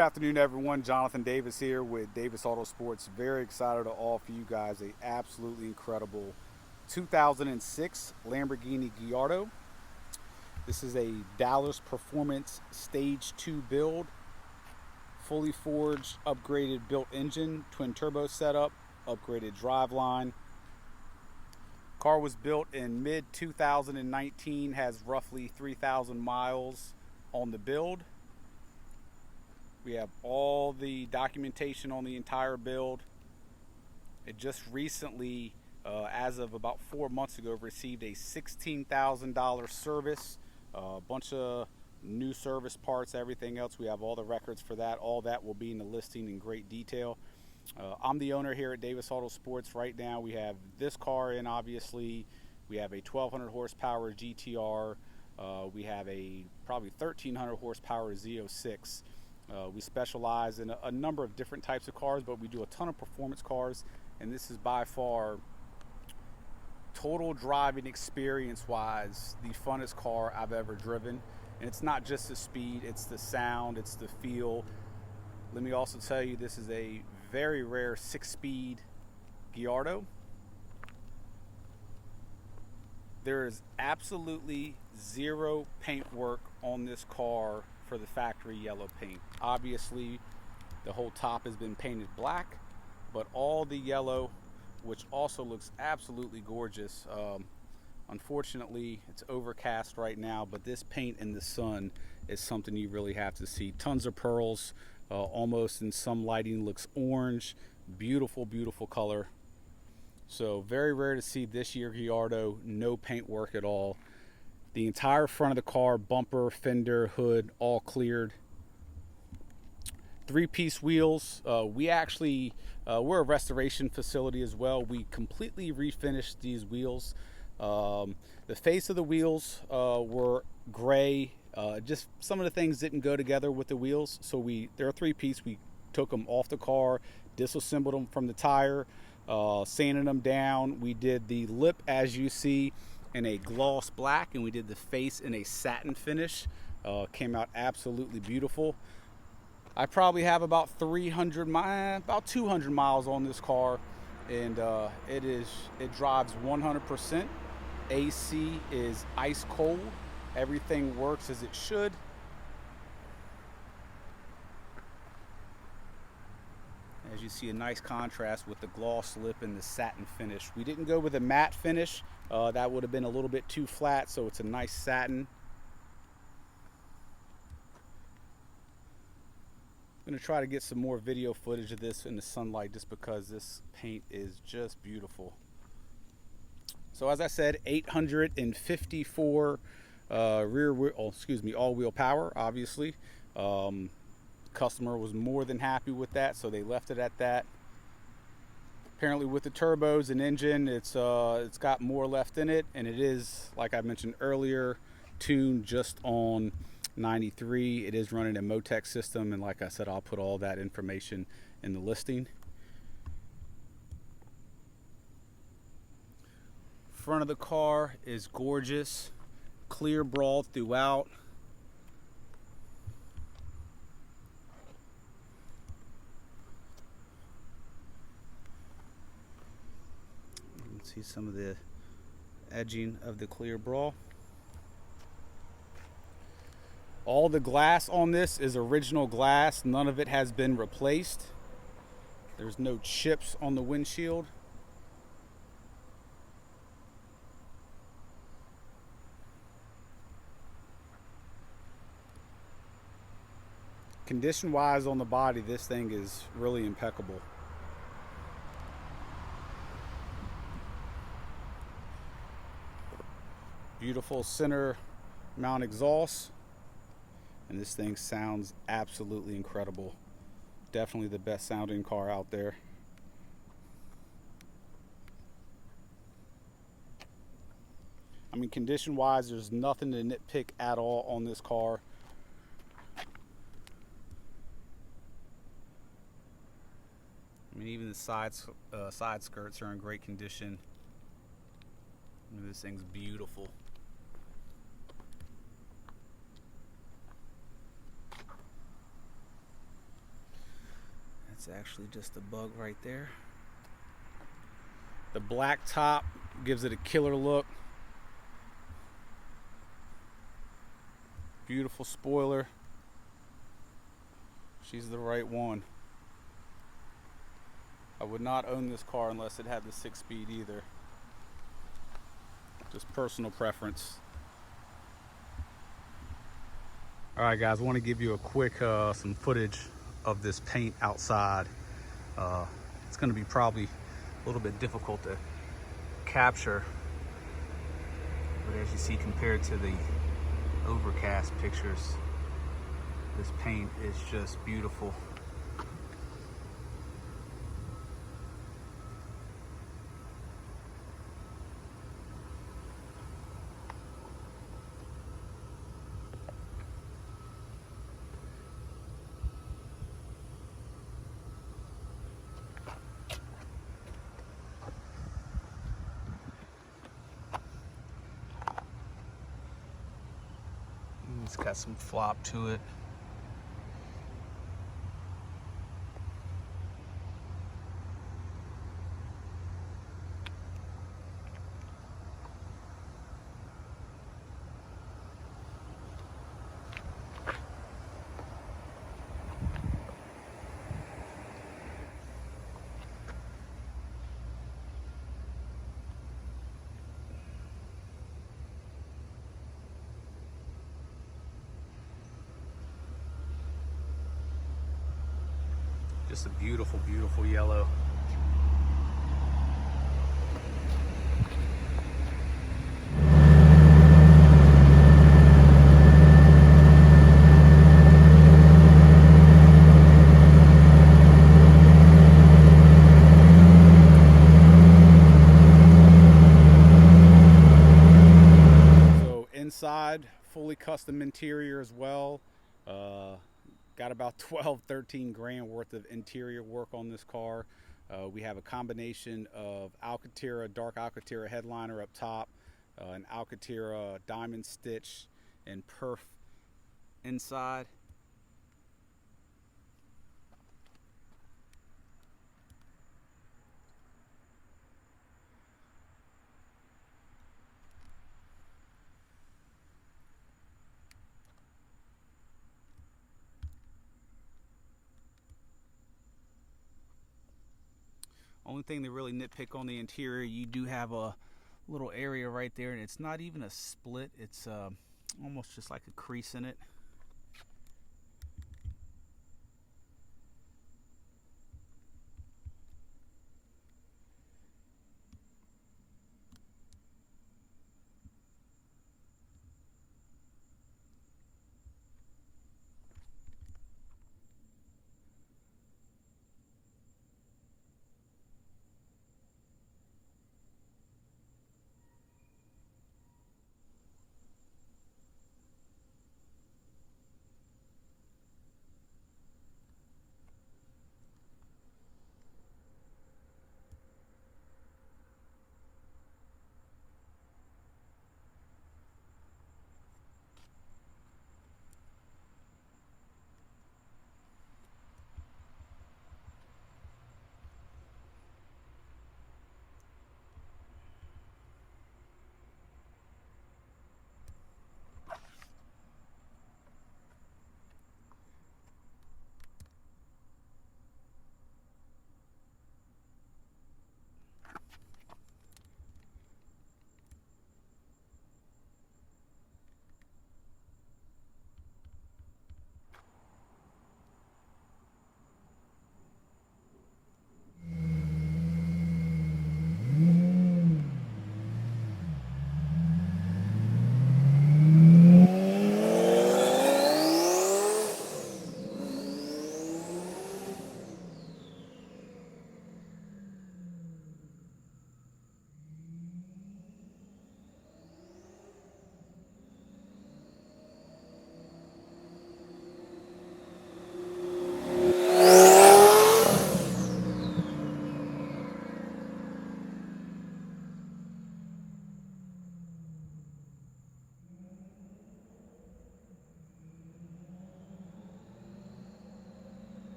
afternoon, everyone. Jonathan Davis here with Davis AutoSports. Very excited to offer you guys a absolutely incredible 2006 Lamborghini Gallardo. This is a Dallas Performance Stage 2 build, fully forged, upgraded built engine, twin turbo setup, upgraded driveline. Car was built in mid 2019, has roughly 3,000 miles on the build. We have all the documentation on the entire build. It just recently, as of about 4 months ago, received a $16,000 service, a bunch of new service parts, everything else. We have all the records for that. All that will be in the listing in great detail. I'm the owner here at Davis Autosports. Right now we have this car in, obviously. We have a 1200 horsepower GTR. We have a probably 1300 horsepower Z06. We specialize in a number of different types of cars, but we do a ton of performance cars, and this is by far, total driving experience wise, the funnest car I've ever driven. And it's not just the speed, it's the sound, it's the feel. Let me also tell you, this is a very rare 6-speed Gallardo. There is absolutely zero paint work on this car for the factory yellow paint. Obviously, the whole top has been painted black, but all the yellow, which also looks absolutely gorgeous. Unfortunately, it's overcast right now, but this paint in the sun is something you really have to see. Tons of pearls, almost in some lighting looks orange. Beautiful, beautiful color. So very rare to see this year Gallardo, no paint work at all. The entire front of the car, bumper, fender, hood, all cleared. 3-piece wheels. We're a restoration facility as well. We completely refinished these wheels. The face of the wheels were gray. Just some of the things didn't go together with the wheels. So they're a 3-piece. We took them off the car, disassembled them from the tire, sanded them down. We did the lip, as you see, in a gloss black, and we did the face in a satin finish. Came out absolutely beautiful. I probably have about 200 miles on this car, and it drives 100%. AC is ice cold. Everything works as it should. As you see, a nice contrast with the gloss lip and the satin finish. We didn't go with a matte finish. That would have been a little bit too flat, so it's a nice satin. I'm going to try to get some more video footage of this in the sunlight just because this paint is just beautiful. So as I said, 854 all-wheel power, obviously. Customer was more than happy with that, so they left it at that. Apparently with the turbos and engine, it's got more left in it, and it is, like I mentioned earlier, tuned just on 93. It is running a Motec system, and like I said, I'll put all that information in the listing. Front of the car is gorgeous, clear brawl throughout. See some of the edging of the clear brawl. All the glass on this is original glass. None of it has been replaced. There's no chips on the windshield. Condition wise on the body, this thing is really impeccable. Beautiful center mount exhaust, and this thing sounds absolutely incredible. Definitely the best sounding car out there. I mean, condition wise, there's nothing to nitpick at all on this car. I mean, even the side skirts are in great condition. I mean, this thing's beautiful. It's actually just a bug right there. The black top gives it a killer look. Beautiful spoiler. She's the right one. I would not own this car unless it had the 6-speed either. Just personal preference. Alright guys, I want to give you a quick some footage of this paint outside. It's going to be probably a little bit difficult to capture, but as you see, compared to the overcast pictures, this paint is just beautiful. It's got some flop to it. Just a beautiful, beautiful yellow. So inside, fully custom interior as well. Got about 12, 13 grand worth of interior work on this car. We have a combination of Alcantara, dark Alcantara headliner up top, an Alcantara diamond stitch and perf inside. Only thing to really nitpick on the interior, you do have a little area right there, and it's not even a split. It's almost just like a crease in it.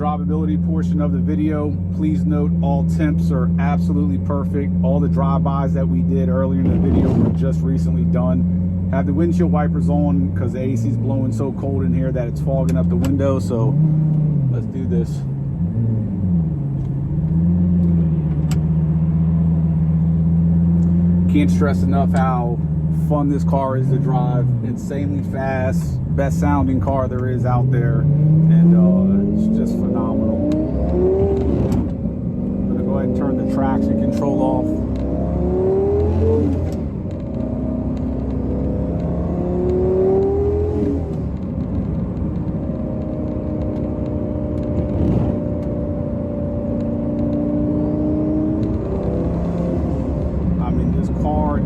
drivability portion of the video. Please note all temps are absolutely perfect. All the drive-bys that we did earlier in the video were just recently done. Have the windshield wipers on because the AC is blowing so cold in here that it's fogging up the window. So let's do this. Can't stress enough how fun this car is to drive. Insanely fast, best sounding car there is out there, and it's just phenomenal. I'm gonna go ahead and turn the traction control off.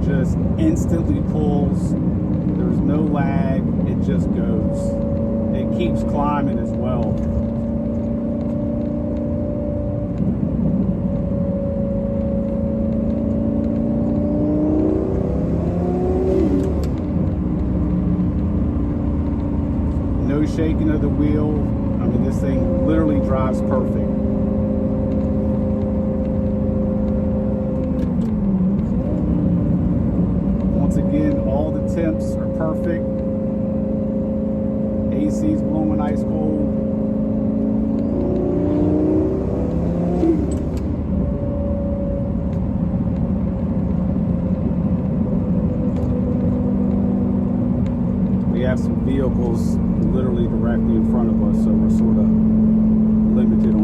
Just instantly pulls. There's no lag. It just goes. It keeps climbing as well. No shaking of the wheel. I mean, this thing literally drives perfect. Again, all the temps are perfect. AC's blowing ice cold. We have some vehicles literally directly in front of us, so we're sort of limited on